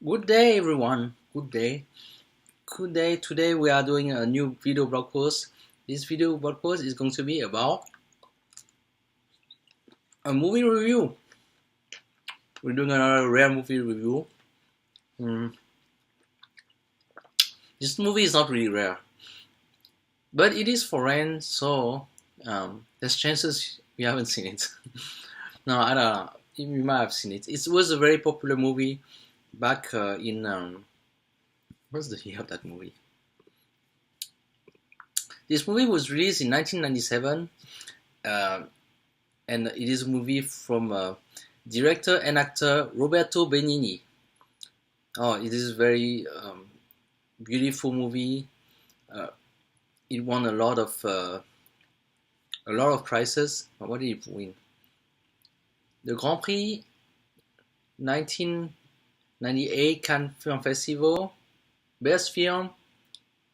Good day, everyone. Good day. Good day. Today we are doing a new video blog post. This video blog post is going to be about a movie review. We're doing another rare movie review. This movie is not really rare, but it is foreign, so there's chances you haven't seen it. No, I don't know. You might have seen it. It was a very popular movie back in what's the year of that movie? This movie was released in 1997, and it is a movie from director and actor Roberto Benigni. Oh, it is a very beautiful movie. It won a lot of prizes. What did it win? The Grand Prix 1998 Cannes Film Festival, Best Film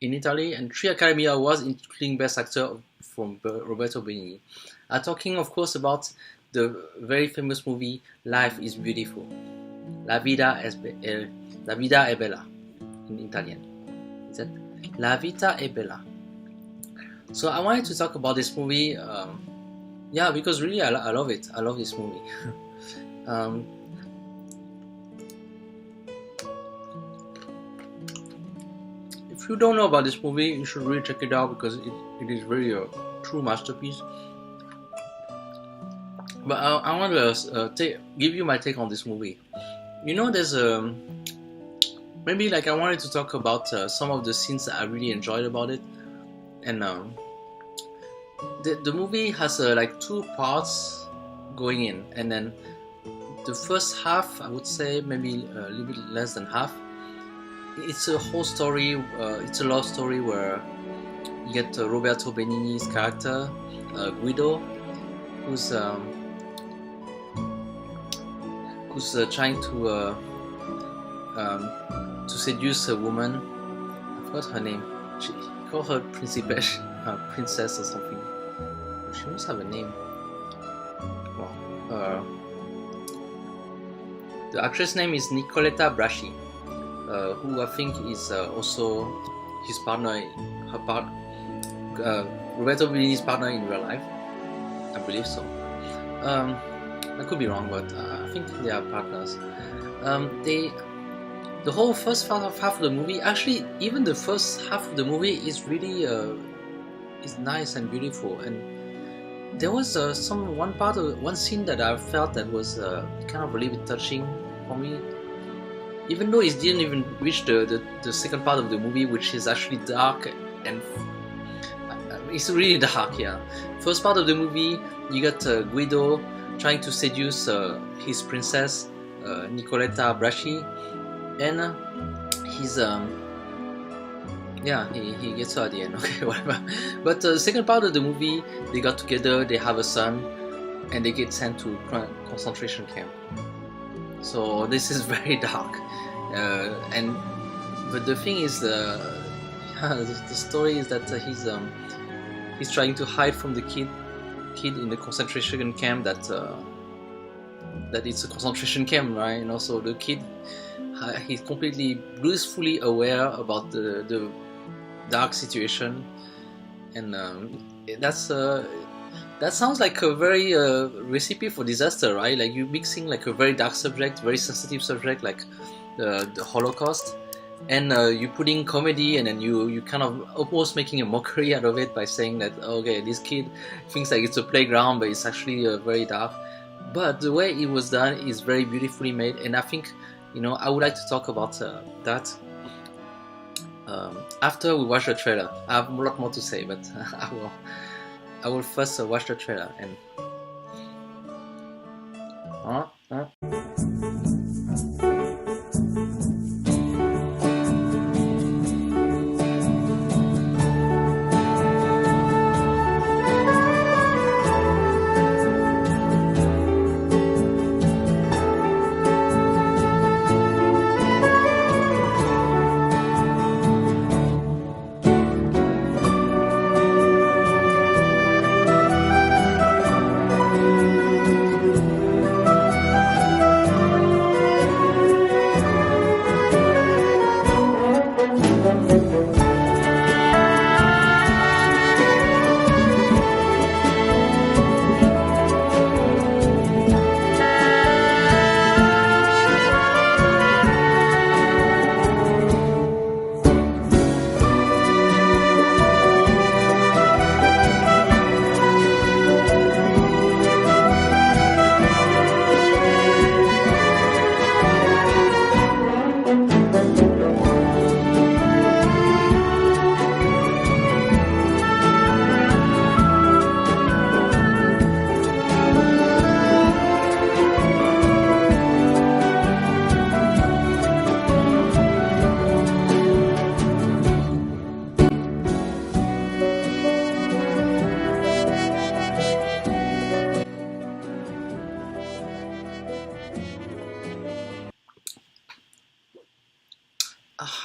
in Italy, and 3 Academy Awards, including Best Actor from Roberto Benigni. I'm talking, of course, about the very famous movie Life is Beautiful. La Vida è bella in Italian. Is that La Vita è bella? So I wanted to talk about this movie. Yeah, because really I love it. I love this movie. If you don't know about this movie, you should really check it out because it is really a true masterpiece. But I want to give you my take on this movie. You know, there's maybe like I wanted to talk about some of the scenes that I really enjoyed about it, and the movie has like 2 parts going in, and then the first half, I would say maybe a little bit less than half, it's a whole story. It's a love story where you get Roberto Benigni's character, Guido, who's trying to seduce a woman. I forgot her name. She called her princess or something. She must have a name. Well, the actress name is Nicoletta Braschi, who I think is also his partner, Roberto Benigni's partner in real life. I believe so. I could be wrong, but I think they are partners. The whole first half of the movie, actually, even the first half of the movie is really is nice and beautiful. And there was one scene that I felt that was kind of a little bit touching for me. Even though it didn't even reach the second part of the movie, which is actually dark and it's really dark. Yeah, first part of the movie, you got Guido trying to seduce his princess, Nicoletta Braschi, and he gets her at the end. Okay, whatever. But the second part of the movie, they got together, they have a son, and they get sent to concentration camp. So this is very dark, but the thing is, the story is that he's trying to hide from the kid in the concentration camp that it's a concentration camp, right? And also the kid, he's completely blissfully aware about the dark situation, and that sounds like a very recipe for disaster, right? Like you mixing like a very dark subject, very sensitive subject like the Holocaust, and you putting comedy, and then you kind of almost making a mockery out of it by saying that, okay, this kid thinks like it's a playground, but it's actually very dark. But the way it was done is very beautifully made, and I think, you know, I would like to talk about that after we watch the trailer. I have a lot more to say, but I will first watch the trailer and.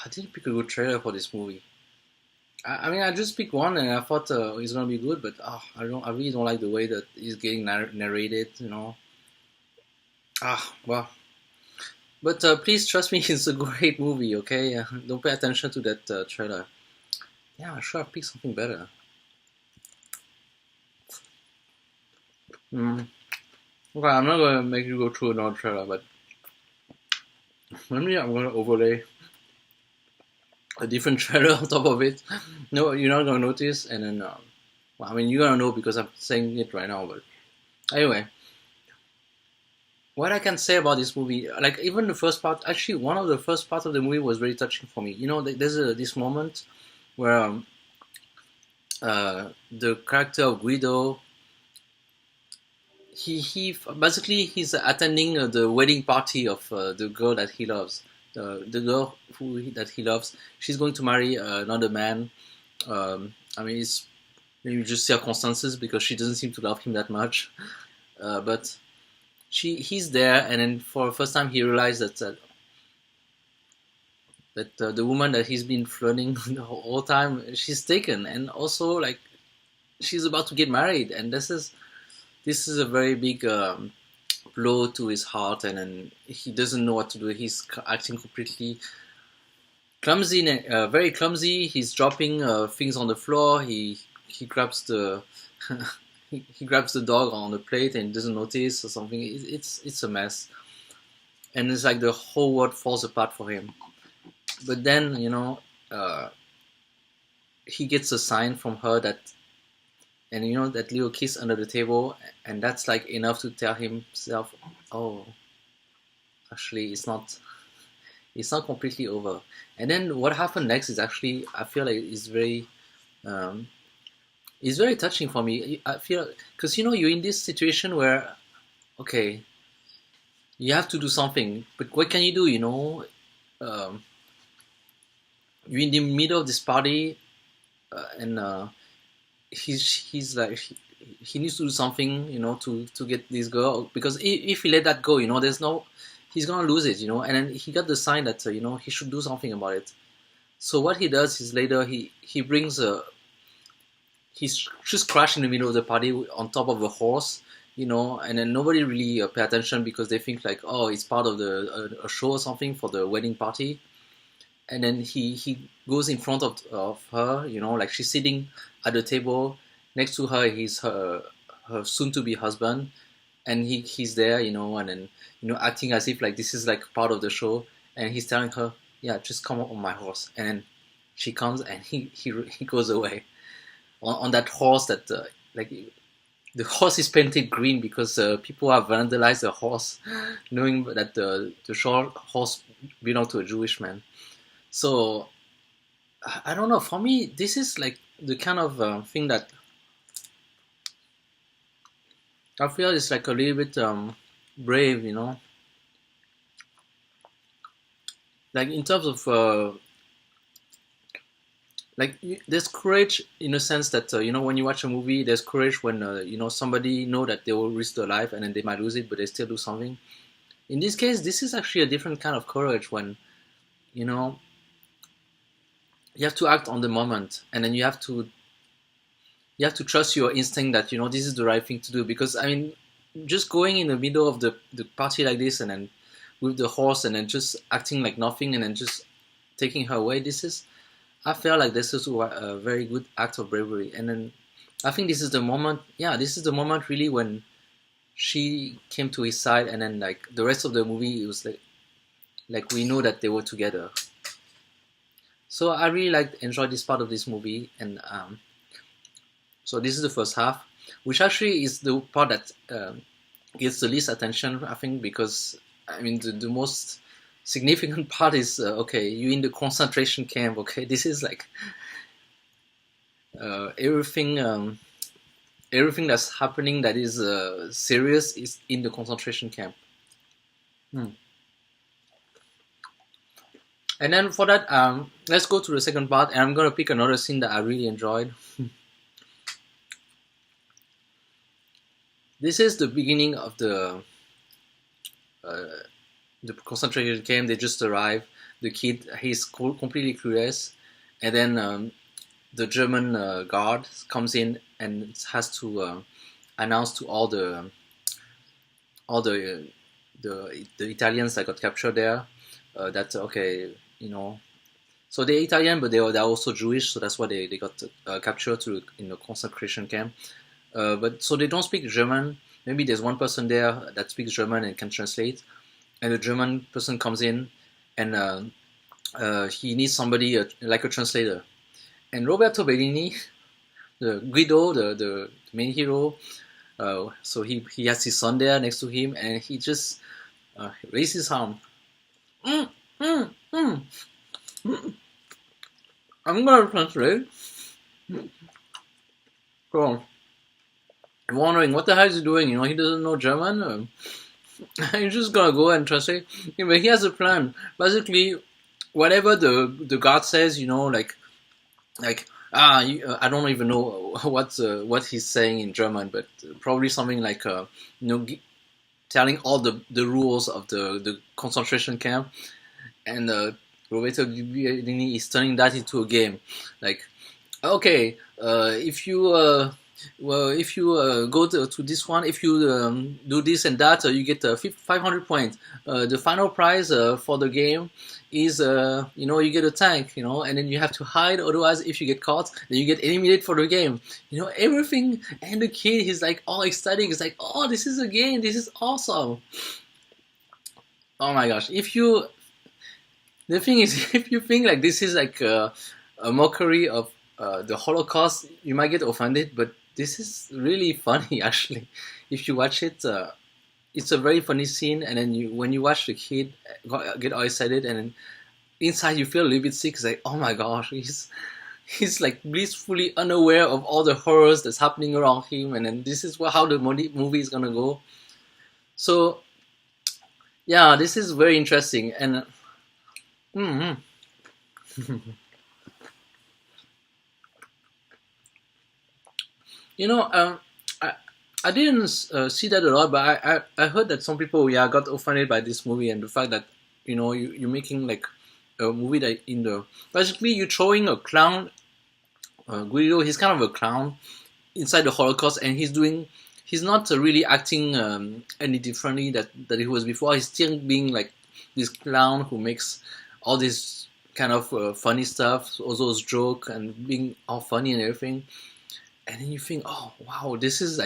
I didn't pick a good trailer for this movie. I mean, I just picked one and I thought it's gonna be good, but I really don't like the way that it's getting narrated. Well, but please trust me, it's a great movie. Okay, don't pay attention to that trailer. Yeah, I should have picked something better. Mm. Okay, I'm not gonna make you go through another trailer, but maybe I'm gonna overlay a different trailer on top of it. No, you're not gonna notice, and then, well, I mean, you're gonna know because I'm saying it right now. But anyway, what I can say about this movie, like even the first part, actually, one of the first parts of the movie was very touching for me. There's this moment where the character of Guido, he basically he's attending the wedding party of the girl that he loves. The girl that he loves, she's going to marry another man. I mean, it's maybe just circumstances because she doesn't seem to love him that much. But he's there, and then for the first time he realized that the woman that he's been flirting the whole time, she's taken, and also like she's about to get married, and this is a very big blow to his heart, and then he doesn't know what to do. He's acting completely clumsy, very clumsy. He's dropping things on the floor. He grabs the he grabs the dog on the plate and doesn't notice or something. It's a mess, and it's like the whole world falls apart for him. But then he gets a sign from her and that little kiss under the table, and that's like enough to tell himself, oh, actually it's not completely over. And then what happened next is actually, I feel like um, it's very touching for me. I feel because you're in this situation where, okay, you have to do something, but what can you do? Um, you're in the middle of this party, and he's like he needs to do something, to get this girl, because if he let that go, there's no he's gonna lose it, and then he got the sign that he should do something about it. So what he does is later he brings he's just crashed in the middle of the party on top of a horse, and then nobody really pay attention because they think like, oh, it's part of a show or something for the wedding party. And then he goes in front of her, like she's sitting at the table. Next to her, he's her soon-to-be husband, and he's there, and then acting as if like this is like part of the show, and he's telling her, yeah, just come on my horse, and then she comes, and he goes away on that horse that like the horse is painted green because people have vandalized the horse, knowing that the short horse belonged to a Jewish man. So I don't know. For me, this is like the kind of thing that I feel is like a little bit brave, like in terms of like there's courage in a sense that when you watch a movie, there's courage when somebody know that they will risk their life and then they might lose it, but they still do something. In this case, this is actually a different kind of courage when you know you have to act on the moment, and then you have to trust your instinct that this is the right thing to do. Because I mean, just going in the middle of the party like this, and then with the horse, and then just acting like nothing, and then just taking her away, I felt like this is a very good act of bravery. And then I think this is the moment, yeah, this is the moment really when she came to his side, and then like the rest of the movie, it was like we know that they were together. So I really enjoyed this part of this movie. And so this is the first half, which actually is the part that gets the least attention, I think, because I mean the most significant part is okay, you in the concentration camp. Okay, this is like everything that's happening that is serious is in the concentration camp. And then for that, let's go to the second part, and I'm gonna pick another scene that I really enjoyed. This is the beginning of the the concentration camp. They just arrive. The kid, he's completely clueless, and then the German guard comes in and has to announce to all the Italians that got captured there that okay, you know. So they're Italian, but they're also Jewish, so that's why they got captured in the concentration camp. But so they don't speak German. Maybe there's one person there that speaks German and can translate, and the German person comes in, and he needs somebody like a translator. And Roberto Benigni, the Guido, the main hero, so he has his son there next to him, and he just raises his arm. Mm, mm, mm, mm. I'm gonna translate. So, I'm wondering what the hell is he doing? You know, he doesn't know German. He's just gonna go and translate. But he has a plan. Basically, whatever the guard says, you know, I don't even know what he's saying in German, but probably something like telling all the rules of the concentration camp, and Roberto Giardini is turning that into a game. Like, okay, if you go to this one, if you do this and that, you get 500 points. The final prize for the game is you get a tank, and then you have to hide. Otherwise, if you get caught, then you get eliminated for the game. Everything. And the kid, he's like all ecstatic. He's like, oh, this is a game. This is awesome. Oh my gosh! The thing is, if you think like this is like a mockery of the Holocaust, you might get offended, but this is really funny actually. If you watch it, it's a very funny scene, and then when you watch the kid get all excited, and then inside you feel a little bit sick. It's like, oh my gosh, he's like blissfully unaware of all the horrors that's happening around him, and then this is how the movie is gonna go. So yeah, this is very interesting, and I, I didn't see that a lot, but I heard that some people got offended by this movie and the fact that you're making like a movie that basically you're throwing a clown, Guido. He's kind of a clown inside the Holocaust, and he's not really acting any differently that he was before. He's still being like this clown who makes all this kind of funny stuff, all those jokes, and being all funny and everything. And then you think, oh wow, this is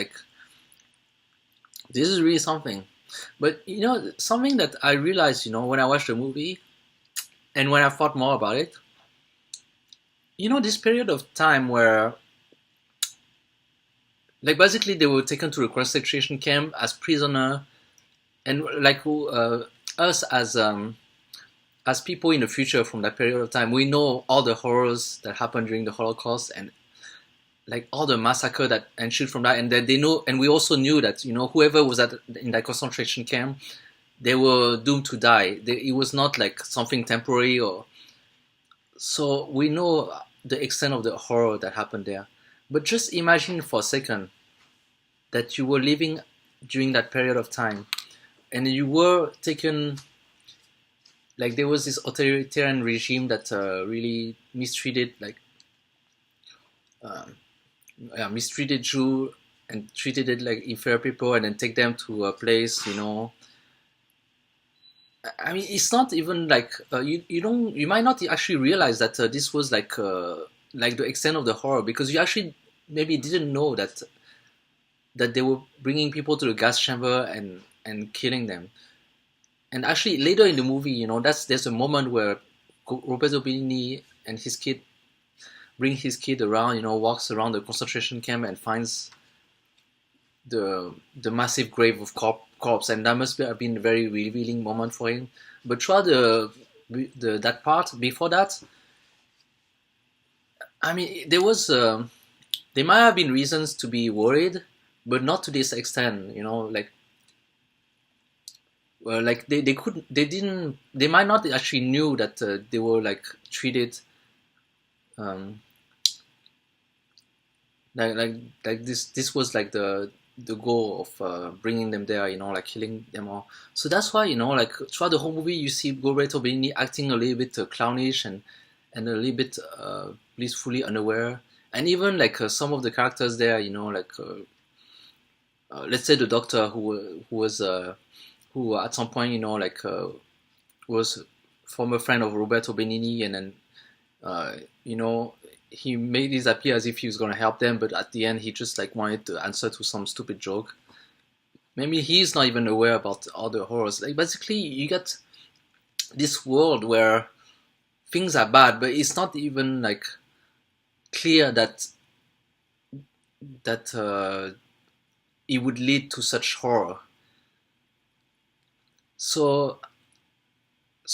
really something. But something that I realized, when I watched the movie and when I thought more about it, this period of time where like basically they were taken to a concentration camp as prisoner, and like us as people in the future from that period of time, we know all the horrors that happened during the Holocaust and like all the massacre that ensued from that, and that they know, and we also knew that whoever was in that concentration camp, they were doomed to die. It was not like something temporary, so we know the extent of the horror that happened there. But just imagine for a second that you were living during that period of time, and you were taken. Like there was this authoritarian regime that really mistreated mistreated Jew and treated it like inferior people, and then take them to a place, I mean, it's not even like you might not actually realize that this was like the extent of the horror, because you actually maybe didn't know that they were bringing people to the gas chamber and killing them. And actually later in the movie, there's a moment where Roberto Benigni and his kid bring his kid around, walks around the concentration camp and finds the massive grave of corpse, and that must have been a very revealing moment for him. But throughout that part before that, I mean, there might have been reasons to be worried, but not to this extent, like. Well, like they might not actually knew that they were like treated like this was like the the goal of bringing them there, like killing them all. So that's why, like throughout the whole movie, you see Roberto Benigni acting a little bit clownish and a little bit blissfully unaware. And even like some of the characters there, like let's say the doctor who at some point, was former friend of Roberto Benigni, and then you know, he made this appear as if he was going to help them, but at the end he just like wanted to answer to some stupid joke. Maybe he's not even aware about all the horrors. Like basically, you get this world where things are bad, but it's not even like clear that it would lead to such horror. So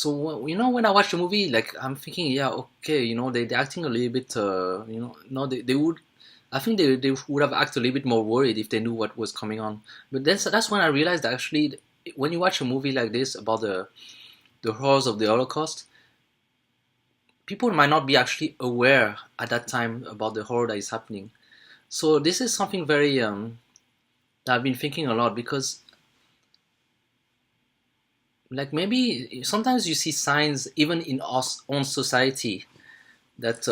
when I watch the movie, like I'm thinking, yeah, okay, they're acting a little bit, no, they would, I think they would have acted a little bit more worried if they knew what was coming on. But that's when I realized that actually, when you watch a movie like this about the horrors of the Holocaust, people might not be actually aware at that time about the horror that is happening. So this is something very that I've been thinking a lot, because like maybe sometimes you see signs even in our own society that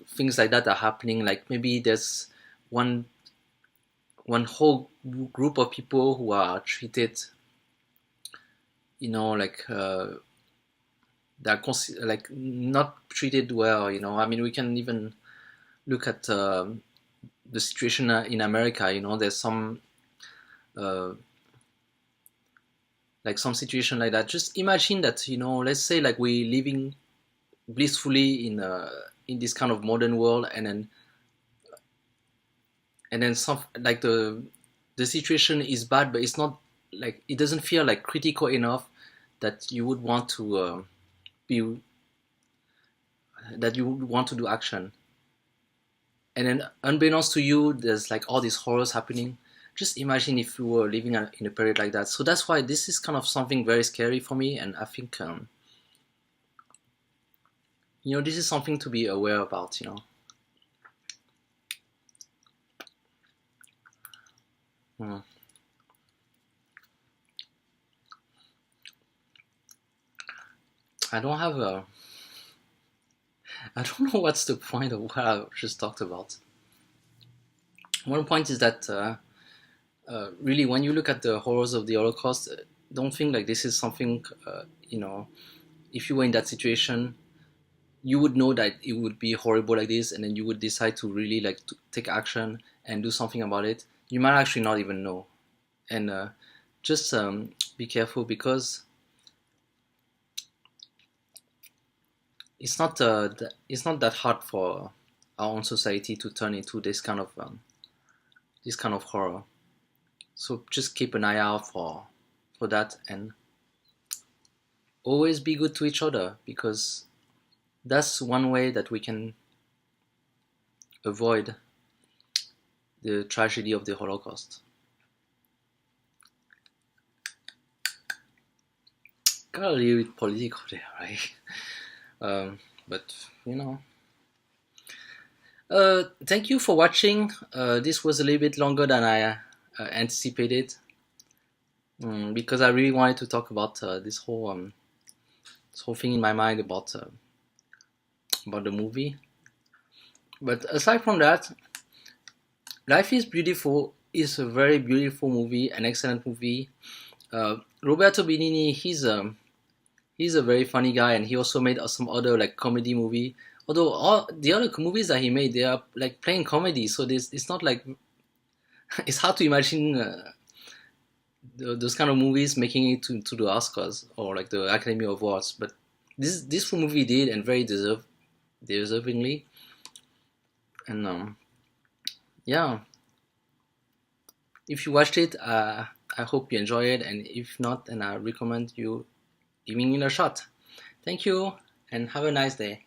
things like that are happening. Like maybe there's one whole group of people who are treated, like they're like not treated well. I mean, we can even look at the situation in America. There's some like some situation like that. Just imagine that, let's say like we living blissfully in this kind of modern world, and then some, like the situation is bad, but it's not like, it doesn't feel like critical enough that you would want to be that you would want to do action. And then unbeknownst to you, there's like all these horrors happening. Just imagine if you were living in a period like that. So that's why this is kind of something very scary for me, and I think this is something to be aware about. I don't have a. I don't know what's the point of what I just talked about. One point is that really, when you look at the horrors of the Holocaust, don't think like this is something, if you were in that situation, you would know that it would be horrible like this, and then you would decide to really like to take action and do something about it. You might actually not even know. And just be careful, because it's not that hard for our own society to turn into this kind of horror. So just keep an eye out for that, and always be good to each other, because that's one way that we can avoid the tragedy of the Holocaust. Got a little bit political there, right? But thank you for watching. This was a little bit longer than I anticipated, because I really wanted to talk about this whole thing in my mind about the movie. But aside from that, Life is Beautiful is a very beautiful movie, an excellent movie. Roberto Benigni, he's a very funny guy, and he also made some other like comedy movie. Although all the other movies that he made, they are like plain comedy, so it's not like it's hard to imagine those kind of movies making it to the Oscars or like the Academy Awards. But this movie did, and very deservingly. And yeah, if you watched it, I hope you enjoy it, and if not, then I recommend you giving it a shot. Thank you, and have a nice day.